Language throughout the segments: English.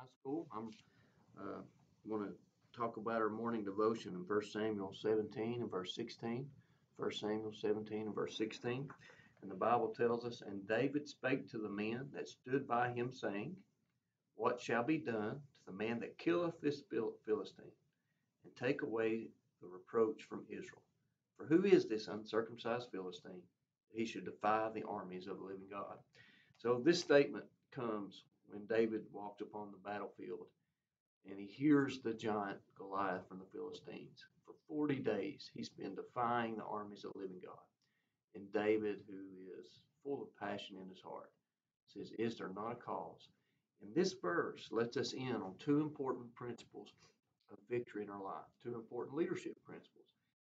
High School. I'm going to talk about our morning devotion in 1 Samuel 17 and verse 16. 1 Samuel 17 and verse 16. And the Bible tells us, And David spake to the men that stood by him, saying, What shall be done to the man that killeth this Philistine, and take away the reproach from Israel? For who is this uncircumcised Philistine, that he should defy the armies of the living God? So this statement comes when David walked upon the battlefield and he hears the giant Goliath from the Philistines. For 40 days, he's been defying the armies of the living God. And David, who is full of passion in his heart, says, Is there not a cause? And this verse lets us in on two important principles of victory in our life, two important leadership principles.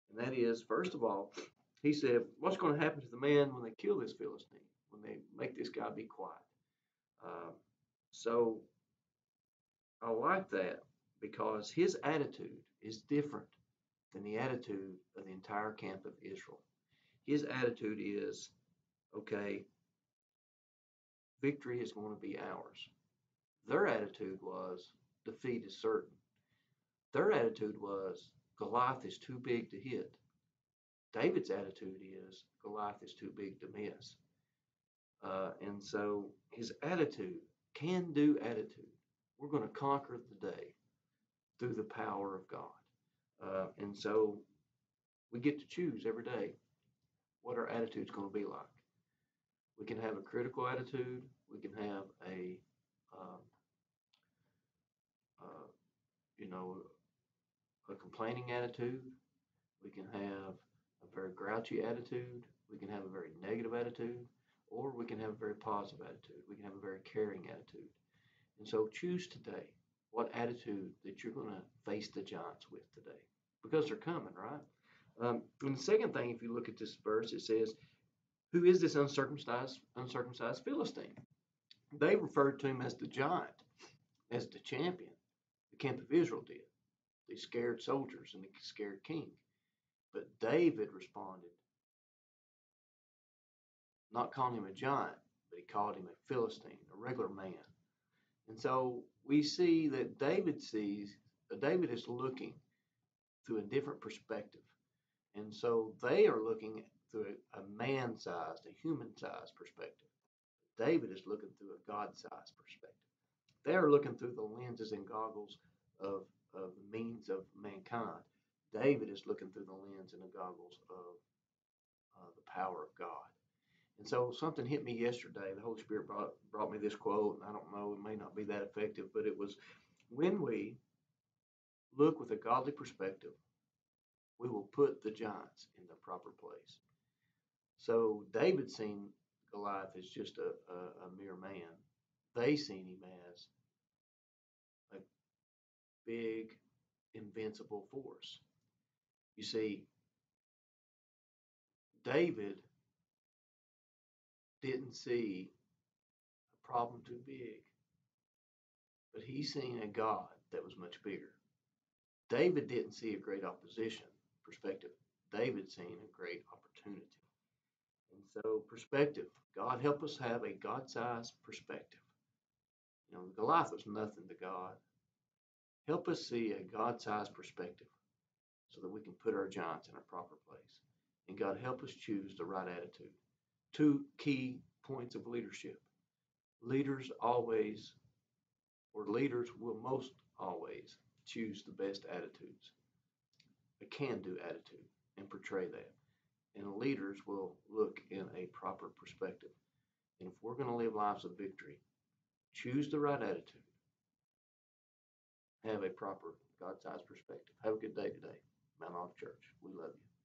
And that is, first of all, he said, what's going to happen to the man when they kill this Philistine, when they make this guy be quiet? So I like that because his attitude is different than the attitude of the entire camp of Israel. His attitude is, okay, victory is going to be ours. Their attitude was, defeat is certain. Their attitude was, Goliath is too big to hit. David's attitude is, Goliath is too big to miss. And so his attitude, can-do attitude, we're going to conquer the day through the power of God. And so we get to choose every day what our attitude's going to be like. We can have a critical attitude. We can have um, uh, you know, a complaining attitude. We can have a very grouchy attitude. We can have a very negative attitude, or we can have a very positive attitude. We can have a very caring attitude. And so choose today what attitude that you're going to face the giants with today, because they're coming, right? And the second thing, if you look at this verse, it says, who is this uncircumcised Philistine? They referred to him as the giant, as the champion. The camp of Israel did. They scared soldiers and they scared king. But David responded, not calling him a giant, but he called him a Philistine, a regular man. And so we see that David is looking through a different perspective. And so they are looking through a man-sized, a human-sized perspective. David is looking through a God-sized perspective. They are looking through the lenses and goggles of the means of mankind. David is looking through the lens and the goggles of the power of God. And so something hit me yesterday. The Holy Spirit brought me this quote, and I don't know, it may not be that effective, but it was, when we look with a godly perspective, we will put the giants in the proper place. So David seen Goliath as just a mere man. They seen him as a big, invincible force. You see, David didn't see a problem too big, but he seen a God that was much bigger. David didn't see a great opposition perspective. David seen a great opportunity. And so perspective, God help us have a God-sized perspective. Goliath was nothing to God. Help us see a God-sized perspective so that we can put our giants in a proper place. And God help us choose the right attitude. Two key points of leadership. Leaders always, or leaders will most always choose the best attitudes, a can-do attitude, and portray that. And leaders will look in a proper perspective. And if we're going to live lives of victory, choose the right attitude. Have a proper God-sized perspective. Have a good day today. Mount Olive Church. We love you.